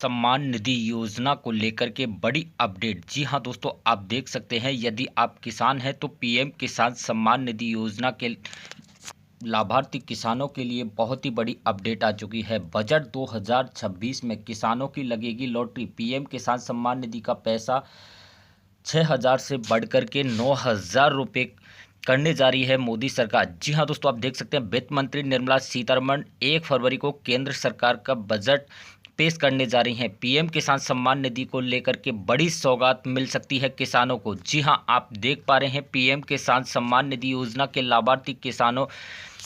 सम्मान निधि योजना को लेकर के बड़ी अपडेट। जी हाँ दोस्तों, आप देख सकते हैं यदि आप किसान हैं तो पीएम किसान सम्मान निधि योजना के लाभार्थी किसानों के लिए बहुत ही बड़ी अपडेट आ चुकी है। बजट 2026 में किसानों की लगेगी लॉटरी। पीएम किसान सम्मान निधि का पैसा 6,000 से बढ़कर के 9,000 रुपये करने जा रही है मोदी सरकार। जी हाँ दोस्तों, आप देख सकते हैं वित्त मंत्री निर्मला सीतारमण 1 फरवरी को केंद्र सरकार का बजट पेश करने जा रही हैं। पीएम किसान सम्मान निधि को लेकर के बड़ी सौगात मिल सकती है किसानों को। जी हाँ, आप देख पा रहे हैं पीएम किसान सम्मान निधि योजना के लाभार्थी किसानों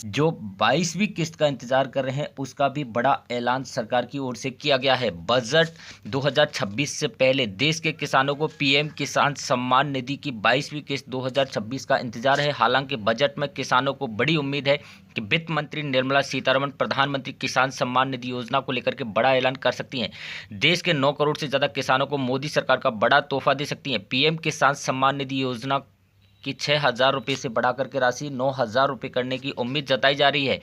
जो 22वीं किस्त का इंतजार कर रहे हैं उसका भी बड़ा ऐलान सरकार की ओर से किया गया है। बजट 2026 से पहले देश के किसानों को पीएम किसान सम्मान निधि की 22वीं किस्त 2026 का इंतजार है। हालांकि बजट में किसानों को बड़ी उम्मीद है कि वित्त मंत्री निर्मला सीतारमण प्रधानमंत्री किसान सम्मान निधि योजना को लेकर के बड़ा ऐलान कर सकती हैं। देश के 9 करोड़ से ज़्यादा किसानों को मोदी सरकार का बड़ा तोहफा दे सकती हैं। पीएम किसान सम्मान निधि योजना कि 6,000 रुपये से बढ़ाकर के राशि 9,000 रुपये करने की उम्मीद जताई जा रही है।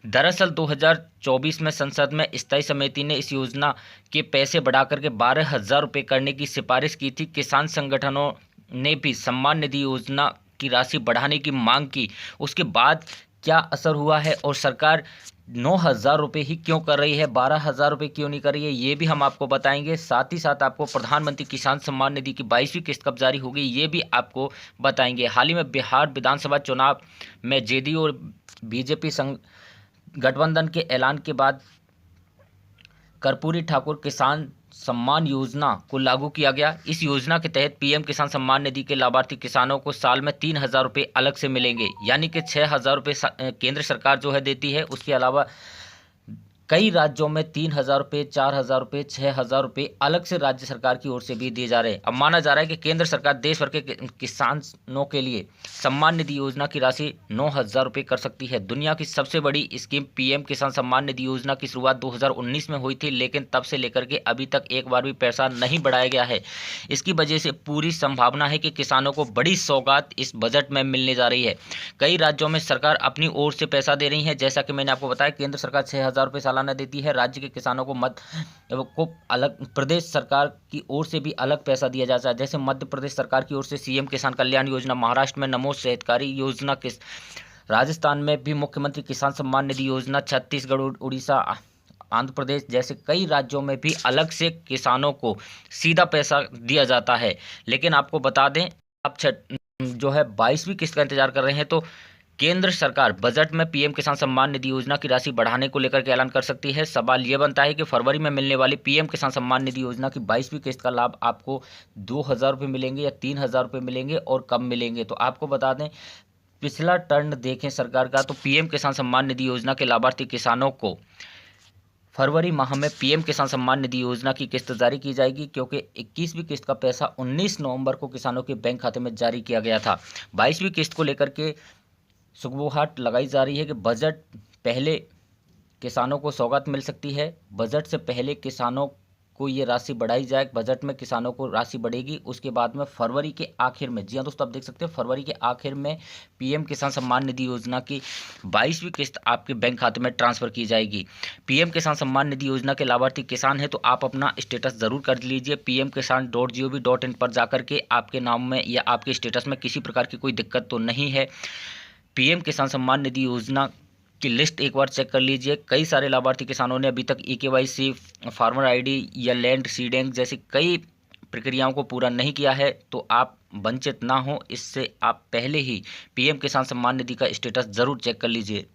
दरअसल 2024 में संसद में स्थायी समिति ने इस योजना के पैसे बढ़ाकर के 12,000 रुपये करने की सिफारिश की थी। किसान संगठनों ने भी सम्मान निधि योजना की राशि बढ़ाने की मांग की। उसके बाद क्या असर हुआ है और सरकार 9,000 रुपये ही क्यों कर रही है, 12,000 रुपये क्यों नहीं कर रही है, ये भी हम आपको बताएंगे। साथ ही साथ आपको प्रधानमंत्री किसान सम्मान निधि की 22वीं किस्त कब जारी होगी ये भी आपको बताएंगे। हाल ही में बिहार विधानसभा चुनाव में जेडीयू और बीजेपी गठबंधन के ऐलान के बाद कर्पूरी ठाकुर किसान सम्मान योजना को लागू किया गया। इस योजना के तहत पीएम किसान सम्मान निधि के लाभार्थी किसानों को साल में 3,000 रुपये अलग से मिलेंगे, यानी कि 6,000 रुपये केंद्र सरकार जो है देती है। उसके अलावा कई राज्यों में 3,000 रुपये, 4,000 रुपये, 6,000 रुपये अलग से राज्य सरकार की ओर से भी दिए जा रहे हैं। अब माना जा रहा है कि केंद्र सरकार देश भर के किसानों के लिए सम्मान निधि योजना की राशि 9,000 रुपये कर सकती है। दुनिया की सबसे बड़ी स्कीम पीएम किसान सम्मान निधि योजना की शुरुआत 2019 में हुई थी, लेकिन तब से लेकर के अभी तक एक बार भी पैसा नहीं बढ़ाया गया है। इसकी वजह से पूरी संभावना है कि किसानों को बड़ी सौगात इस बजट में मिलने जा रही है। कई राज्यों में सरकार अपनी ओर से पैसा दे रही है। जैसा कि मैंने आपको बताया, केंद्र सरकार 6,000 रुपये सालाना देती है। राज्य के किसानों को अलग, प्रदेश सरकार की ओर से भी अलग पैसा दिया जाता है। जैसे मध्य प्रदेश सरकार की ओर से सीएम किसान कल्याण योजना, महाराष्ट्र में नमो सहकारी योजना, राजस्थान में भी मुख्यमंत्री किसान सम्मान निधि योजना, छत्तीसगढ़, उड़ीसा, आंध्र प्रदेश जैसे कई राज्यों में भी अलग से किसानों को सीधा पैसा दिया जाता है। लेकिन आपको बता दें, आप जो है 22वीं किस्त का इंतजार कर रहे हैं तो केंद्र सरकार बजट में पीएम किसान सम्मान निधि योजना की राशि बढ़ाने को लेकर के ऐलान कर सकती है। सवाल यह बनता है कि फरवरी में मिलने वाली पीएम किसान सम्मान निधि योजना की 22वीं किस्त का लाभ आपको 2,000 रुपये मिलेंगे या 3,000 रुपये मिलेंगे और कब मिलेंगे। तो आपको बता दें, पिछला टर्न देखें सरकार का तो पीएम किसान सम्मान निधि योजना के लाभार्थी किसानों को फरवरी माह में पीएम किसान सम्मान निधि योजना की किस्त जारी की जाएगी, क्योंकि 21वीं किस्त का पैसा 19 नवंबर को किसानों के बैंक खाते में जारी किया गया था। 22वीं किस्त को लेकर के सुगबुगाहट लगाई जा रही है कि बजट पहले किसानों को सौगात मिल सकती है। बजट से पहले किसानों को ये राशि बढ़ाई जाए। बजट में किसानों को राशि बढ़ेगी, उसके बाद में फरवरी के आखिर में, जी हाँ दोस्तों आप देख सकते हैं, फरवरी के आखिर में पीएम किसान सम्मान निधि योजना की 22वीं किस्त आपके बैंक खाते में ट्रांसफर की जाएगी। पीएम किसान सम्मान निधि योजना के लाभार्थी किसान है तो आप अपना स्टेटस जरूर कर लीजिए। pmkisan.gov.in पर जाकर के आपके नाम में या आपके स्टेटस में किसी प्रकार की कोई दिक्कत तो नहीं है। पीएम किसान सम्मान निधि योजना की लिस्ट एक बार चेक कर लीजिए। कई सारे लाभार्थी किसानों ने अभी तक EKYC, फार्मर आईडी या लैंड सीडिंग जैसी कई प्रक्रियाओं को पूरा नहीं किया है, तो आप वंचित ना हो। इससे आप पहले ही पीएम किसान सम्मान निधि का स्टेटस जरूर चेक कर लीजिए।